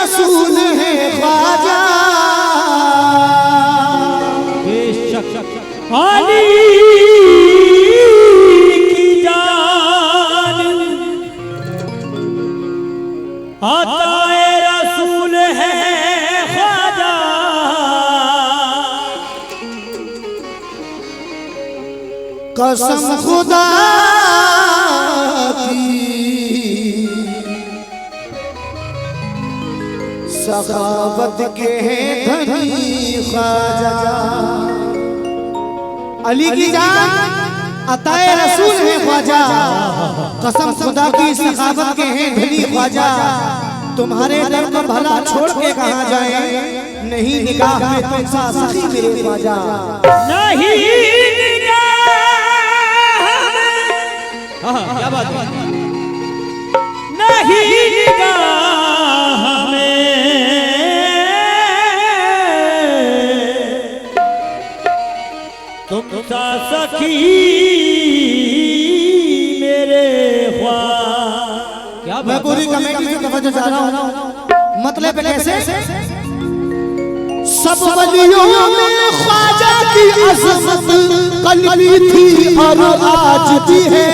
रसूल है ख्वाजा। अली की जान अताए रसूल है ख्वाजा। कसम खुदा की सखावत के धनी ख्वाजा। अली की जान अताए रसूल है ख्वाजा। कसम खुदा की सखावत के हैं धनी ख्वाजा। तुम्हारे दर पर भला छोड़ के कहाँ जाए, नहीं निगाह में तुमसा सखी मेरे ख्वाजा। नहीं क्या बात है, नहीं निगाह में तुम सा सखी मेरे ख्वाजा। मैं पूरी कमेटी से तवज्जो चाह रहा हूँ, मतलब कैसे? सब वलियों में ख्वाजा की अज़मत कल भी थी और आज भी है।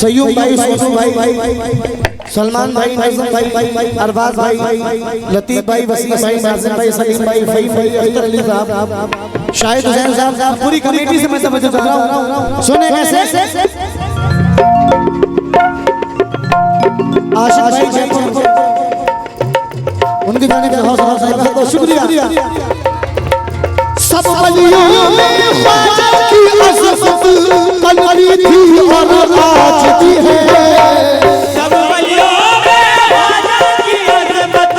सयूब भाई, सोनू भाई, सलमान भाई, नजम भाई, अरबाज भाई, लतीफ भाई, वसीम भाई, नाज़िम भाई, सलीम भाई, फई भाई, अख्तर अली साहब, शाहिद हुसैन साहब, पूरी कमेटी से मैं तवज्जो चाह रहा हूँ। सुने कैसे? आशिक भाई जयपुर, उनके गाने का हौसला साहब को शुक्रिया। सब वलियों में ख्वाजा की अज़मत कल भी थी और आज भी है। सब वलियों में ख्वाजा की अज़मत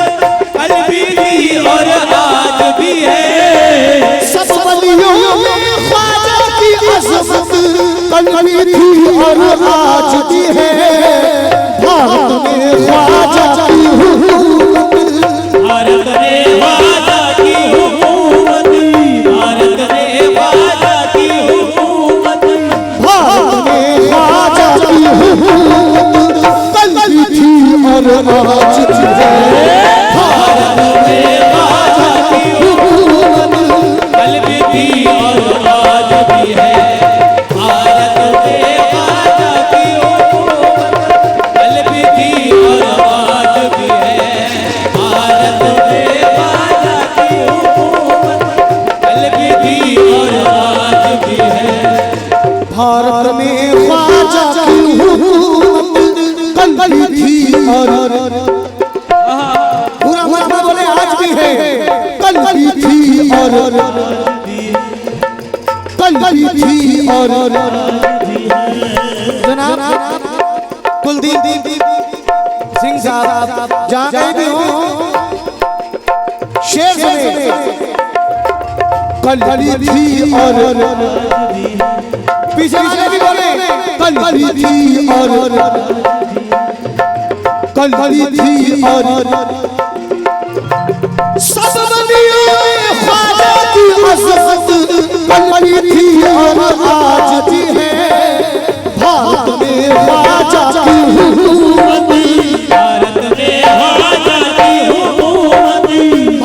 कल भी थी और आज भी है। सब वलियों में ख्वाजा की अज़मत कल भी थी और आज भी है। भारत में ख्वाजा की हुकूमत, भारत में ख्वाजा की हुकूमत, भारत में ख्वाजा की हुकूमत, भारत में ख्वाजा की हुकूमत कल भी थी और आज भी है। भारत में ख्वाजा की हुकूमत कल भी थी और आज भी है। भारत में ख्वाजा की और पूरा मत बोले आज भी है, कल भी थी और कल भी थी और जनाब कुलदीप सिंह साहब जहाँ कहीं भी हो शेर सुने, कल भी थी और पीछे वाले भी बोले कल भी थी और कल भी थी और सब बलियों में ख्वाजा की अज़मत कल भी थी और आज भी है, भारत में ख्वाजा की हुकूमत, भारत में ख्वाजा की हुकूमत,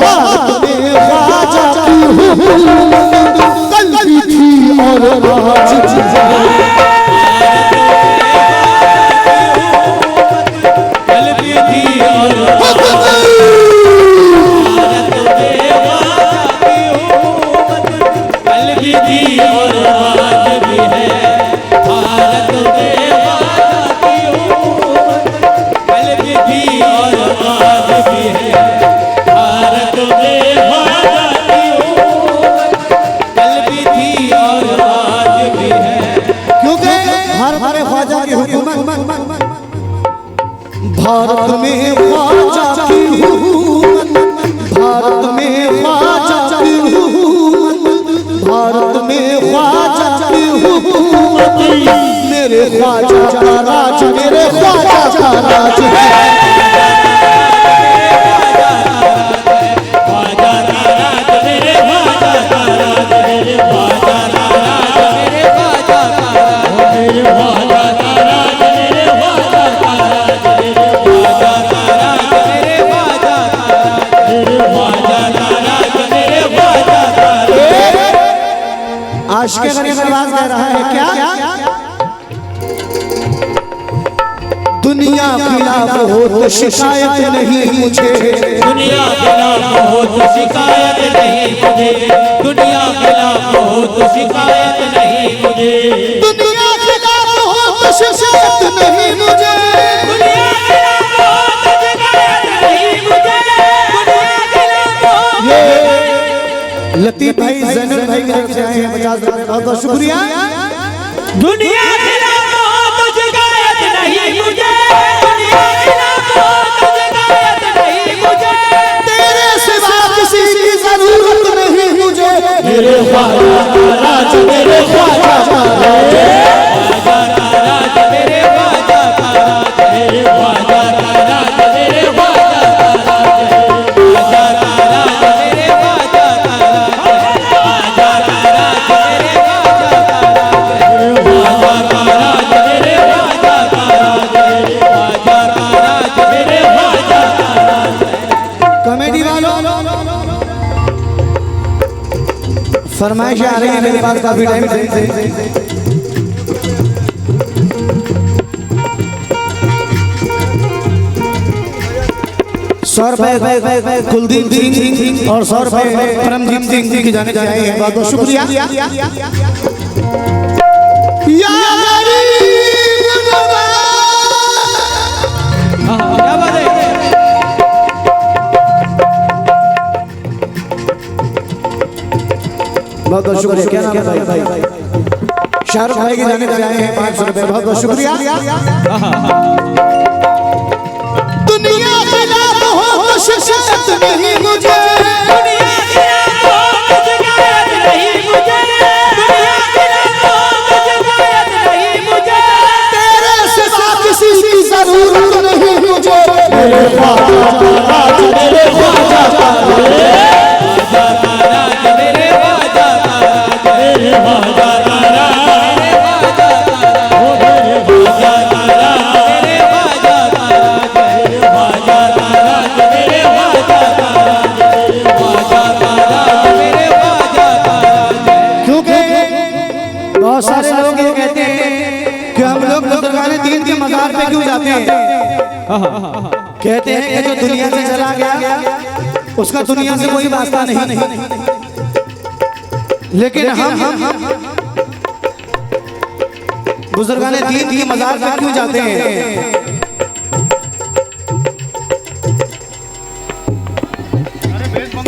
भारत में ख्वाजा की हुकूमत कल भी थी और आज भी है। कल भी थी और भारत में ख्वाजा की हुकूमत, भारत में ख्वाजा की हुकूमत, भारत में ख्वाजा की हुकूमत, मेरे ख्वाजा का राज, मेरे ख्वाजा का राज है। आशिक़ गरीब आवाज़ दे रहा है क्या? दुनिया खिलाफ हो तो शिकायत नहीं मुझे, दुनिया खिलाफ हो तो शिकायत नहीं मुझे, दुनिया खिलाफ हो तो शिकायत नहीं मुझे, दुनिया खिलाफ हो तो शिकायत नहीं मुझे, दुनिया खिलाफ हो तो शिकायत नहीं मुझे, दुनिया खिलाफ हो। ये लतीफ भाई ज़ैनुल भाई की तरफ से आए हैं 50 रुपए, बहुत बहुत शुक्रिया। दुनिया खिलाफ हो तो शिकायत नहीं मुझे, दुनिया खिलाफ हो तो शिकायत नहीं मुझे, तेरे सिवा किसी की जरूरत नहीं मुझे, मेरे ख्वाजा का राज, मेरे ख्वाजा का राज, ख्वाजा का राज, मेरे ख्वाजा का राज, मेरे ख्वाजा का राज, मेरे ख्वाजा का राज, ख्वाजा का राज, मेरे ख्वाजा का राज, ख्वाजा का राज, मेरे ख्वाजा का राज, ख्वाजा का राज, मेरे ख्वाजा का राज, ख्वाजा का राज, मेरे ख्वाजा का राज। कॉमेडी वालों फरमाइश आ रही है मेरे पास काफी टाइम से। 100 रुपए कुलदीप सिंह और 100 रुपए परमजीत सिंह जी की जाने चाहिए हैं, बहुत बहुत शुक्रिया। क्या बात है? बहुत बहुत शुक्रिया। क्या नाम है भाई? शाहरुख भाई की जाने चाहिए हैं 500 रुपए, बहुत बहुत शुक्रिया। दुनिया खिलाफ हो तो शिकायत नहीं मुझे, दुनिया खिलाफ हो तो शिकायत नहीं मुझे, दुनिया खिलाफ हो तो शिकायत नहीं मुझे, तेरे सिवा किसी की जरूरत नहीं मुझे, मेरे ख्वाजा का राज, मेरे ख्वाजा का राज, ख्वाजा का राज, मेरे ख्वाजा का राज, मेरे ख्वाजा का राज, मेरे ख्वाजा का राज, मेरे ख्वाजा का राज, मेरे ख्वाजा का राज, मेरे ख्वाजा का राज, मेरे ख्वाजा का राज, मेरे ख्वाजा का राज, मेरे ख्वाजा का राज। क्योंकि बहुत सारे लोग ये कहते हैं कि हम लोग बुजुर्गाने दीन के मज़ार पे क्यों जाते हैं। कहते हैं कि जो दुनिया से चला गया उसका दुनिया से कोई वास्ता नहीं, लेकिन हम बुजुर्गाने दीन के मज़ार पे क्यों जाते हैं?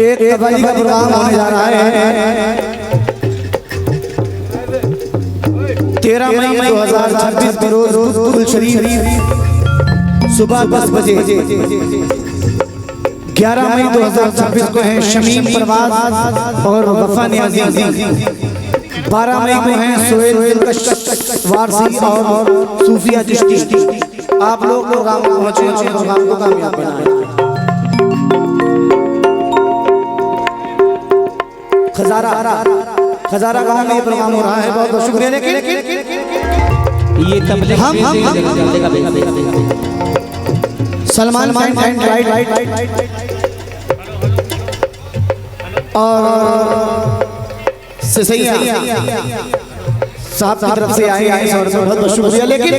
एक कव्वाली का प्रोग्राम होने जा रहा है 13 मई 2026 बरोज बुलबुल शरीफ सुबह 10 बजे। 11 मई 2026 को है शमीम परवाज और वफा नियाज़ी। 12 मई को हैं सोहेल वारसी और सूफिया चिश्ती। आप लोग प्रोग्राम को पहुंचे और प्रोग्राम को कामयाब बनाएं। खजारा गांव में ये प्रोग्राम हो रहा है, बहुत बहुत शुक्रिया। लेकिन ये तबले हम सलमान भाई राइट और ससैया साहब की तरफ से आए हैं और बहुत बहुत शुक्रिया। लेकिन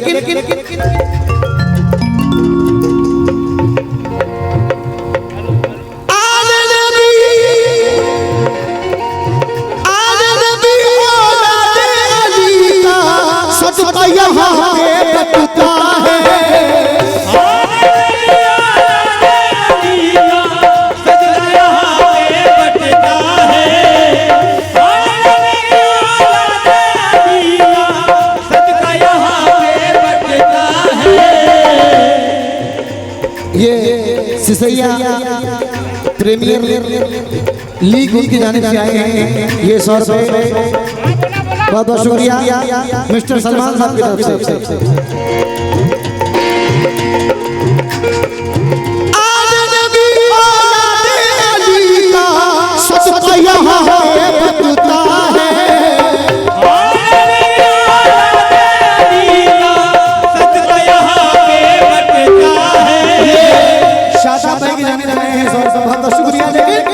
सदका यहाँ पे बटता है, सदका यहाँ पे बटता है, सदका यहाँ पे बटता है। ये सिसैया प्रीमियर लीग उनकी जानिब से आए हैं। ये 100 रुपए बहुत बहुत शुक्रिया मिस्टर सलमान साहब की तरफ से। सदका यहाँ पे बटता है, सदका यहाँ पे बटता है। शादा भाई की जानिब से आए हैं 100 रुपए बहुत बहुत शुक्रिया। लेकिन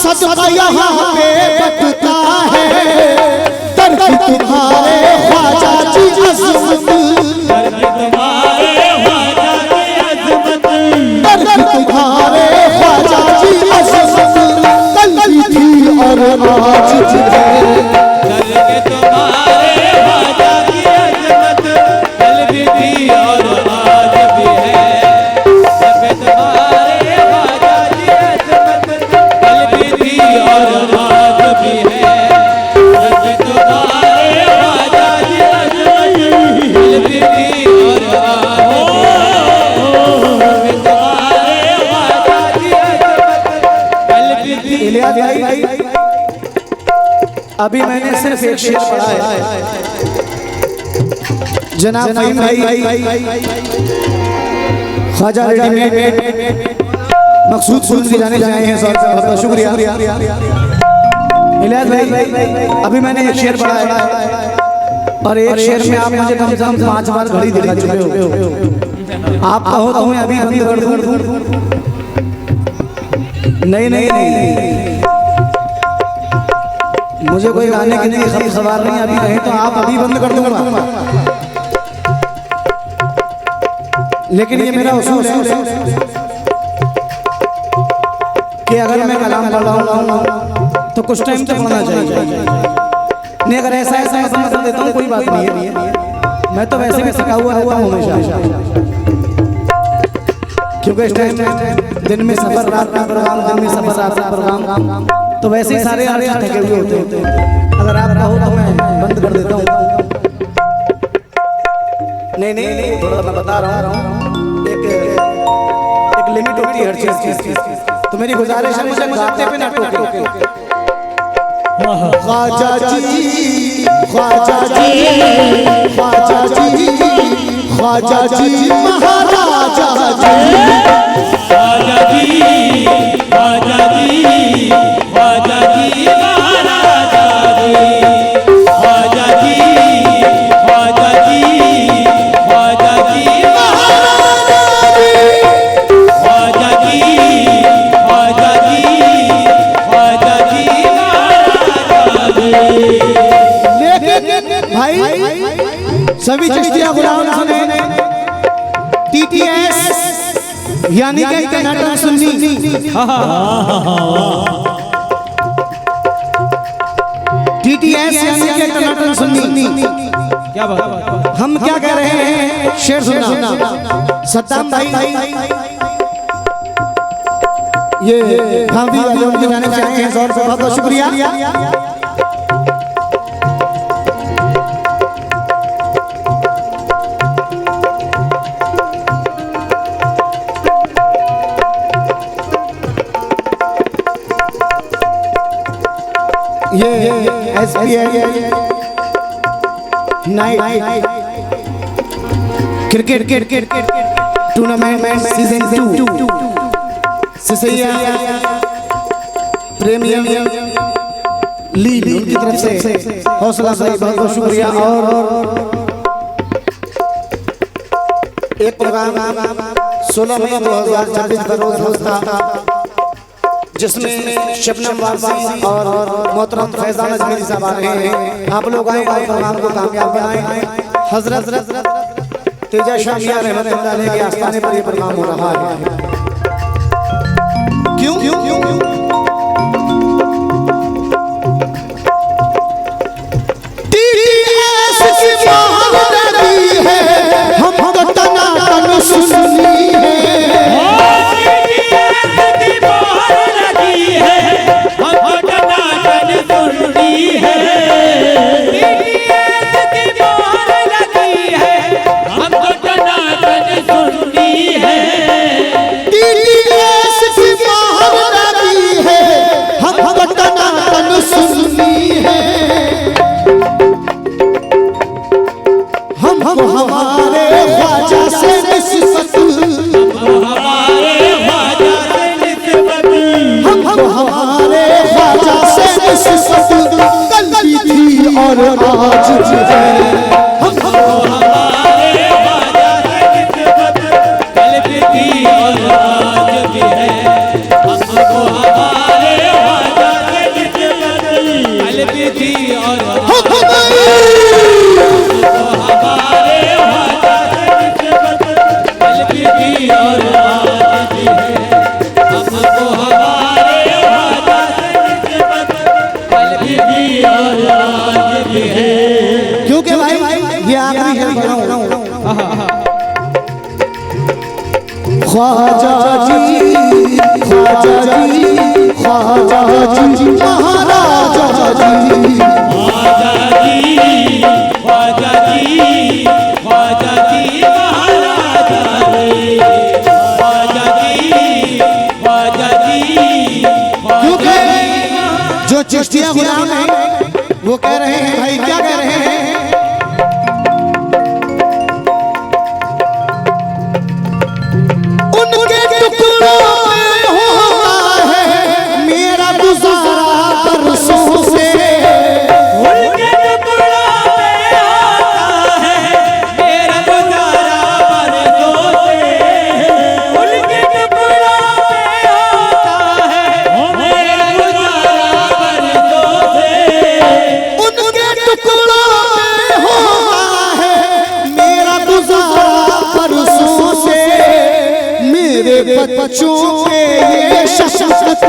सदका यहाँ पे बटता है, दर्द तुम्हारे ख्वाजा जी अज़मत, दर्द तुम्हारे ख्वाजा की अज़मत, दर्द तुम्हारे ख्वाजा जी अज़मत, कल भी थी और आज भी है। दर्द तुम्हारे ख्वाजा की अज़मत, कल भी थी और आज भी है। दर्द तुम्हारे ख्वाजा की अज़मत, कल भी थी और आज भी है। दर्द तुम्हारे ख्वाजा की अज़मत, कल भी थी और आज भी है। दर्द तुम्हारे ख्वाजा की अज़मत, कल भी थी। इलियास भाई अभी मैंने सिर्फ एक शेर पढ़ा है। जनाब फहीम भाई ख्वाजा रेडीमेड मकसूद फूल की जाने जाए हैं, बहुत बहुत शुक्रिया। इलियास भाई अभी मैंने एक शेर पढ़ा है और एक शेर में आप मुझे कम से कम 5 बार घड़ी दिखा चुके हो। आप कहो तो मैं अभी बंद कर दूं? नहीं, मुझे कोई गाने के लिए खबर सवार नहीं, अभी कहें तो आप अभी बंद कर दूंगा। लेकिन ये मेरा उसूल है कि अगर मैं कलाम पढ़ रहा हूँ तो कुछ टाइम तक पढ़ना चाहिए। नहीं अगर ऐसा मैं कर देता हूँ कोई बात नहीं है, मैं तो वैसे भी थका हुआ रहता हूँ हमेशा, क्योंकि इस टाइम दिन में सफर, रात का प्रोग्राम, दिन में सफर, रात का प्रोग्राम, तो वैसे ही सारे आर्टिस्ट थके हुए होते हैं। अगर आप कहो तो मैं बंद कर देता हूँ। नहीं, थोड़ा मैं बता रहा हूँ, एक लिमिट होती है हर चीज की। तो मेरी गुजारिश है मुझे गाते पे ना टोके। ख्वाजा जी, ख्वाजा जी, ख्वाजा जी, ख्वाजा जी महाराजा जी, ख्वाजा जी, ख्वाजा जी, ख्वाजा जी महाराजा जी, ख्वाजा जी, ख्वाजा जी, ख्वाजा जी महाराजा जी, ख्वाजा जी, ख्वाजा जी, ख्वाजा जी महाराजा जी। लेकिन भाई सभी चिश्तिया गुलाम सुने, TTS यानी कि टनाटन सुन्नी, TTS यानी कि टनाटन सुन्नी, क्या बात। हम क्या कह रहे हैं, शेर सुनना। सद्दाम भाई ये भाभी वाले उनके गाने चाहे हैं, 100 रुपये बहुत बहुत शुक्रिया। ये SPL night cricket tournament season 2 Sisaiya premier league की तरफ से हौसला अफजाई बहुत बहुत शुक्रिया। और एक प्रोग्राम 16 मई 2026 का रोज होता जिसमें शबनम वारसी और मोहतरम फैजान अजमेरी साहब आ रहे हैं। आप लोग आए और प्रोग्राम को कामयाब बनाएं। हजरत तेजा शामिया रहमतुल्लाह अलैह के आस्थाने पर ये प्रोग्राम हो रहा है। क्यों TTS की मोहब्बत है, हम तो तनातन सुननी है। हमको हमारे ख्वाजा से निस्बत, हमको हमारे ख्वाजा से निस्बत कल भी थी और आज भी है। हमको हमारे ख्वाजा से निस्बत कल भी थी और आज भी है। हमको हमारे ख्वाजा से निस्बत कल भी थी और क्योंकि भाई ये आखिरी है ख्वाजा जी ख्वाजा जी ख्वाजा जी महाराजा जी ख्वाजा जी ख्वाजा जी ख्वाजा जी महाराजा ख्वाजा जी ख्वाजा जी। क्योंकि जो चिश्तिया गुलाम है वो कह रहे हैं, भाई क्या कह रहे हैं, उनके टुकड़ों में होता है मेरा गुजारा बरसों से। उनके टुकड़ों में होता है मेरा गुजारा बरसों से। उनके टुकड़ों में होता है मेरा गुजारा बरसों से। उनके टुकड़ों में होता है मेरा गुजारा बरसों से। मेरे बच्चों पे ये शफ़क़त,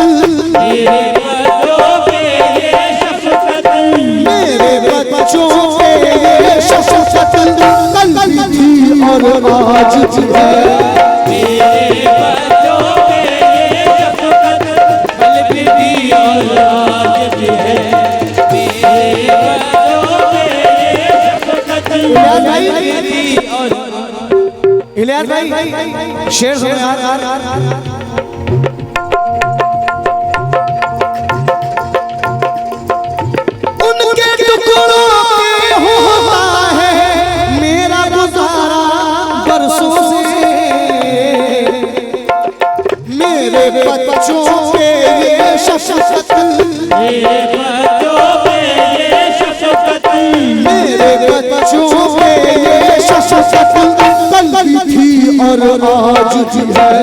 मेरे बच्चों पे ये शफ़क़त, मेरे बच्चों पे ये शफ़क़त कल भी थी और आज भी है। मेरे बच्चों पे ये शफ़क़त कल भी थी और आज भी है। मेरे बच्चों पे ये शफ़क़त कल भी थी और इलियास भाई शेर सुनो यार। उनके टुकड़ों में होता है मेरा गुजारा बरसों से। मेरे बच्चों पे ये शफ़क़त, मेरे बच्चों पे ये शफ़क़त, मेरे बच्चों पे ये शफ़क़त कल भी थी और आज भी है।